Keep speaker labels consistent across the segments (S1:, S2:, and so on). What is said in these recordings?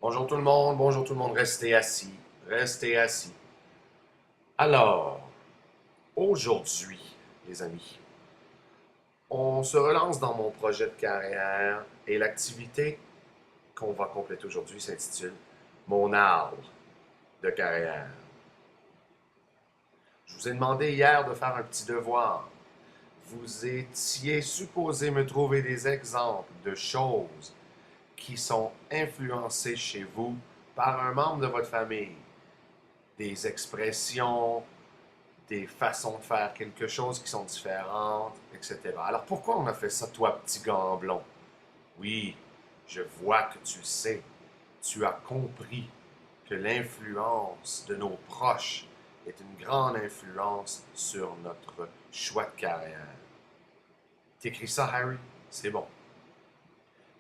S1: Bonjour tout le monde, restez assis, restez assis. Alors, aujourd'hui, les amis, on se relance dans mon projet de carrière et l'activité qu'on va compléter aujourd'hui s'intitule Mon arbre de carrière. Je vous ai demandé hier de faire un petit devoir. Vous étiez supposé me trouver des exemples de choses qui sont influencées chez vous par un membre de votre famille. Des expressions, des façons de faire quelque chose qui sont différentes, etc. Alors pourquoi on a fait ça, toi, petit gamblon? Oui, je vois que tu le sais. Tu as compris que l'influence de nos proches est une grande influence sur notre choix de carrière. T'écris ça, Harry? C'est bon.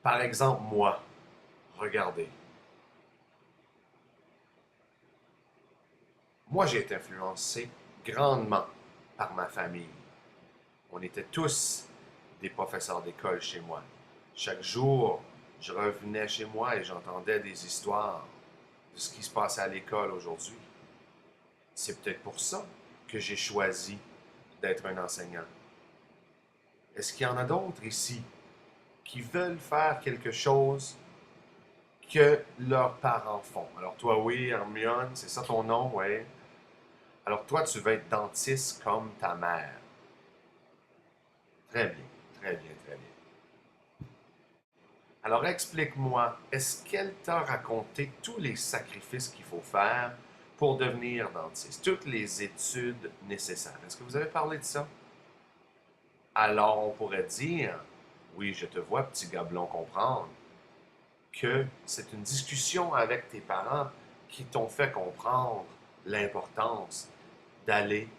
S1: Par exemple, moi, regardez. Moi, j'ai été influencé grandement par ma famille. On était tous des professeurs d'école chez moi. Chaque jour, je revenais chez moi et j'entendais des histoires de ce qui se passait à l'école aujourd'hui. C'est peut-être pour ça que j'ai choisi d'être un enseignant. Est-ce qu'il y en a d'autres ici qui veulent faire quelque chose que leurs parents font? Alors toi, oui, Hermione, c'est ça ton nom, oui. Alors toi, tu veux être dentiste comme ta mère. Très bien, très bien, très bien. Alors explique-moi, est-ce qu'elle t'a raconté tous les sacrifices qu'il faut faire pour devenir dentiste, toutes les études nécessaires? Est-ce que vous avez parlé de ça? Alors on pourrait dire, oui, je te vois, petit gars blond, comprendre que c'est une discussion avec tes parents qui t'ont fait comprendre l'importance d'aller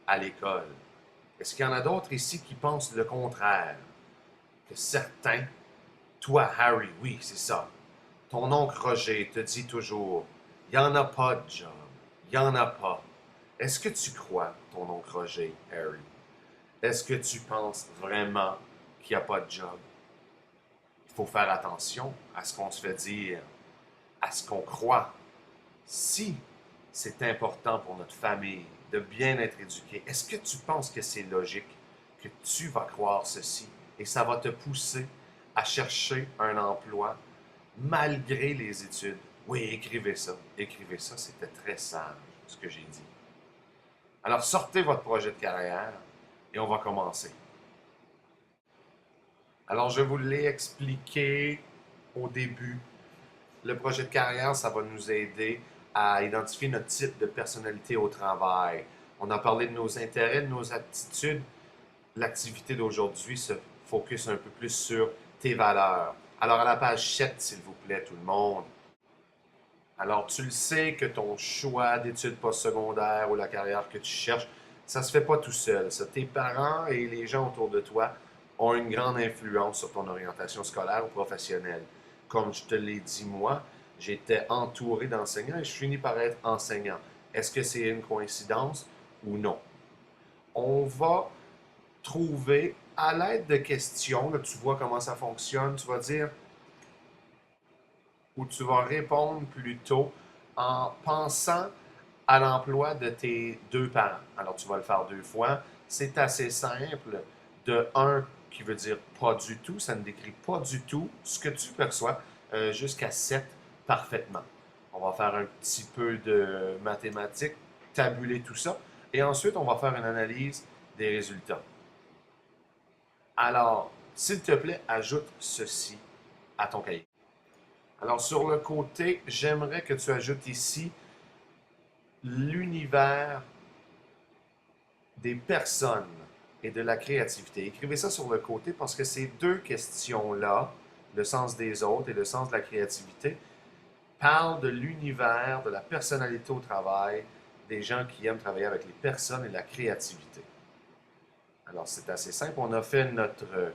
S1: à l'école. Est-ce qu'il y en a d'autres ici qui pensent le contraire? Que certains, toi, Harry, oui, c'est ça. Ton oncle Roger te dit toujours, il n'y en a pas de job. Il n'y en a pas. Est-ce que tu crois, ton oncle Roger, Harry? Est-ce que tu penses vraiment qu'il n'y a pas de job? Il faut faire attention à ce qu'on se fait dire, à ce qu'on croit. Si c'est important pour notre famille de bien être éduqué, est-ce que tu penses que c'est logique que tu vas croire ceci et ça va te pousser à chercher un emploi malgré les études? Oui, écrivez ça, c'était très sage ce que j'ai dit. Alors sortez votre projet de carrière et on va commencer. Alors je vous l'ai expliqué au début. Le projet de carrière, ça va nous aider à identifier notre type de personnalité au travail. On a parlé de nos intérêts, de nos aptitudes. L'activité d'aujourd'hui se focus un peu plus sur tes valeurs. Alors à la page 7, s'il vous plaît, tout le monde. Alors tu le sais que ton choix d'études postsecondaires ou la carrière que tu cherches, ça se fait pas tout seul. Ça. Tes parents et les gens autour de toi ont une grande influence sur ton orientation scolaire ou professionnelle. Comme je te l'ai dit moi, j'étais entouré d'enseignants et je finis par être enseignant. Est-ce que c'est une coïncidence ou non? On va trouver à l'aide de questions, là, tu vois comment ça fonctionne, tu vas dire, ou tu vas répondre plutôt en pensant à l'emploi de tes deux parents. Alors, tu vas le faire deux fois. C'est assez simple. De un qui veut dire pas du tout, ça ne décrit pas du tout ce que tu perçois, jusqu'à 7 parfaitement. On va faire un petit peu de mathématiques, tabuler tout ça, et ensuite on va faire une analyse des résultats. Alors, s'il te plaît, ajoute ceci à ton cahier. Alors, sur le côté, j'aimerais que tu ajoutes ici l'univers des personnes et de la créativité. Écrivez ça sur le côté parce que ces deux questions-là, le sens des autres et le sens de la créativité, parlent de l'univers, de la personnalité au travail, des gens qui aiment travailler avec les personnes et la créativité. Alors, c'est assez simple. On a fait notre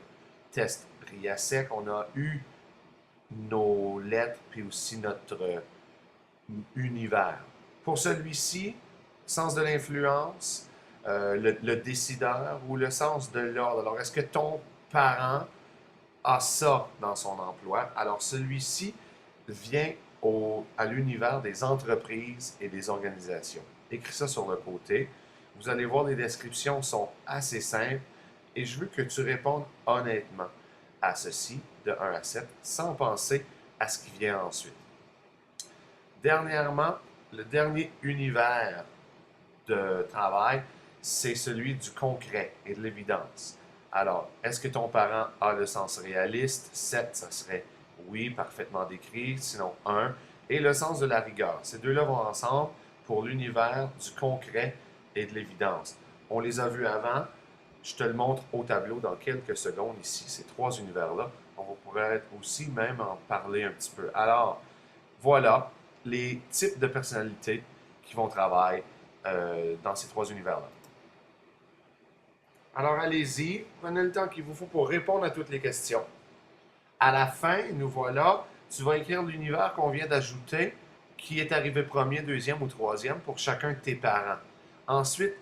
S1: test RIASEC, on a eu nos lettres, puis aussi notre univers. Pour celui-ci, sens de l'influence, le décideur ou le sens de l'ordre. Alors, est-ce que ton parent a ça dans son emploi? Alors, celui-ci vient à l'univers des entreprises et des organisations. Écris ça sur le côté. Vous allez voir, les descriptions sont assez simples et je veux que tu répondes honnêtement à ceci, de 1 à 7, sans penser à ce qui vient ensuite. Dernièrement, le dernier univers de travail, c'est celui du concret et de l'évidence. Alors, est-ce que ton parent a le sens réaliste? 7, ça serait oui, parfaitement décrit, sinon 1. Et le sens de la rigueur. Ces deux-là vont ensemble pour l'univers du concret et de l'évidence. On les a vus avant. Je te le montre au tableau dans quelques secondes ici, ces trois univers-là. On pourrait aussi même en parler un petit peu. Alors, voilà les types de personnalités qui vont travailler dans ces trois univers-là. Alors, allez-y, prenez le temps qu'il vous faut pour répondre à toutes les questions. À la fin, nous voilà, tu vas écrire l'univers qu'on vient d'ajouter, qui est arrivé premier, deuxième ou troisième pour chacun de tes parents. Ensuite,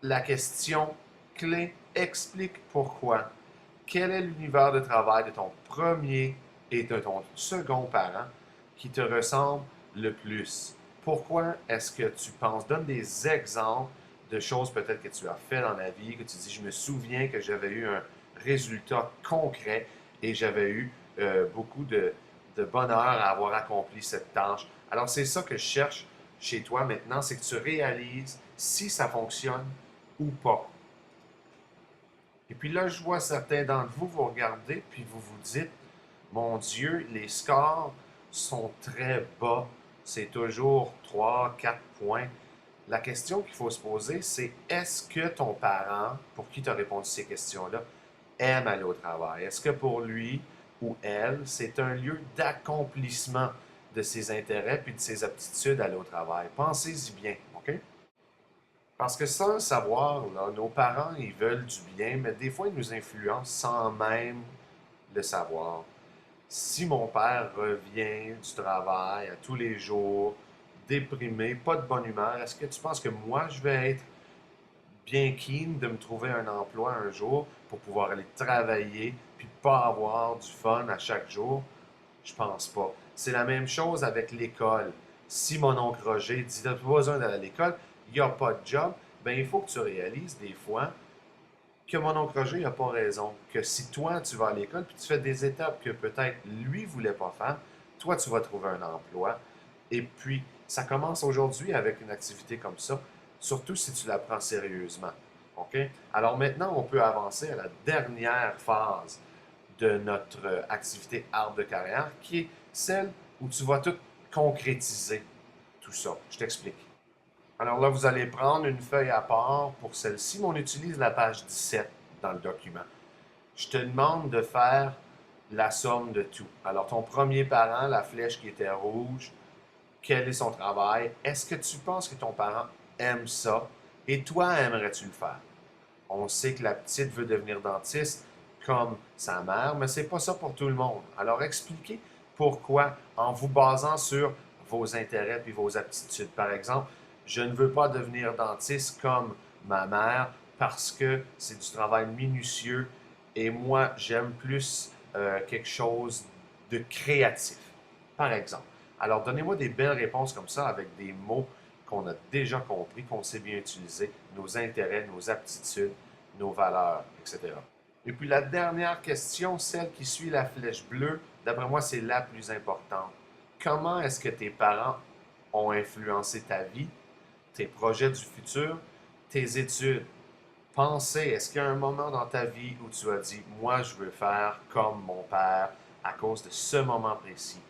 S1: la question clé explique pourquoi. Quel est l'univers de travail de ton premier et de ton second parent qui te ressemble le plus? Pourquoi est-ce que tu penses? Donne des exemples de choses peut-être que tu as fait dans la vie, que tu dis, je me souviens que j'avais eu un résultat concret et j'avais eu beaucoup de bonheur à avoir accompli cette tâche. Alors c'est ça que je cherche chez toi maintenant, c'est que tu réalises si ça fonctionne ou pas. Et puis là, je vois certains d'entre vous, vous regardez, puis vous vous dites, mon Dieu, les scores sont très bas. C'est toujours 3, 4 points. La question qu'il faut se poser, c'est est-ce que ton parent, pour qui tu as répondu ces questions-là, aime aller au travail? Est-ce que pour lui ou elle, c'est un lieu d'accomplissement de ses intérêts puis de ses aptitudes à aller au travail? Pensez-y bien, OK? Parce que sans le savoir, là, nos parents, ils veulent du bien, mais des fois, ils nous influencent sans même le savoir. Si mon père revient du travail à tous les jours, déprimé, pas de bonne humeur, est-ce que tu penses que moi, je vais être bien keen de me trouver un emploi un jour pour pouvoir aller travailler puis pas avoir du fun à chaque jour? Je pense pas. C'est la même chose avec l'école. Si mon oncle Roger dit t'as pas besoin d'aller à l'école, il n'y a pas de job, ben il faut que tu réalises des fois que mon oncle Roger n'a pas raison. Que si toi tu vas à l'école puis tu fais des étapes que peut-être lui ne voulait pas faire, toi tu vas trouver un emploi. Et puis ça commence aujourd'hui avec une activité comme ça, surtout si tu la prends sérieusement. OK? Alors maintenant, on peut avancer à la dernière phase de notre activité arbre de carrière, qui est celle où tu vas tout concrétiser, tout ça. Je t'explique. Alors là, vous allez prendre une feuille à part pour celle-ci, mais on utilise la page 17 dans le document. Je te demande de faire la somme de tout. Alors, ton premier parent, la flèche qui était rouge, quel est son travail? Est-ce que tu penses que ton parent aime ça? Et toi, aimerais-tu le faire? On sait que la petite veut devenir dentiste comme sa mère, mais c'est pas ça pour tout le monde. Alors expliquez pourquoi en vous basant sur vos intérêts et vos aptitudes. Par exemple, je ne veux pas devenir dentiste comme ma mère parce que c'est du travail minutieux et moi j'aime plus quelque chose de créatif, par exemple. Alors donnez-moi des belles réponses comme ça avec des mots qu'on a déjà compris, qu'on sait bien utiliser, nos intérêts, nos aptitudes, nos valeurs, etc. Et puis la dernière question, celle qui suit la flèche bleue, d'après moi, c'est la plus importante. Comment est-ce que tes parents ont influencé ta vie, tes projets du futur, tes études? Pensez, est-ce qu'il y a un moment dans ta vie où tu as dit, moi, je veux faire comme mon père à cause de ce moment précis?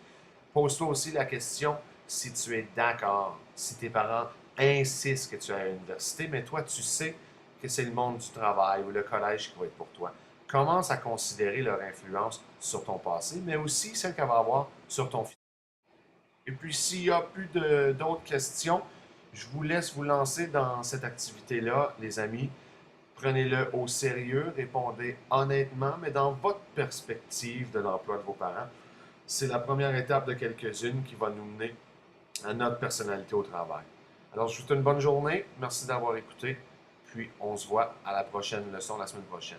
S1: Pose-toi aussi la question si tu es d'accord, si tes parents insistent que tu ailles à l'université, mais toi, tu sais que c'est le monde du travail ou le collège qui va être pour toi. Commence à considérer leur influence sur ton passé, mais aussi celle qu'elle va avoir sur ton futur. Et puis, s'il n'y a plus d'autres questions, je vous laisse vous lancer dans cette activité-là, les amis. Prenez-le au sérieux, répondez honnêtement, mais dans votre perspective de l'emploi de vos parents. C'est la première étape de quelques-unes qui va nous mener à notre personnalité au travail. Alors, je vous souhaite une bonne journée. Merci d'avoir écouté. Puis, on se voit à la prochaine leçon la semaine prochaine.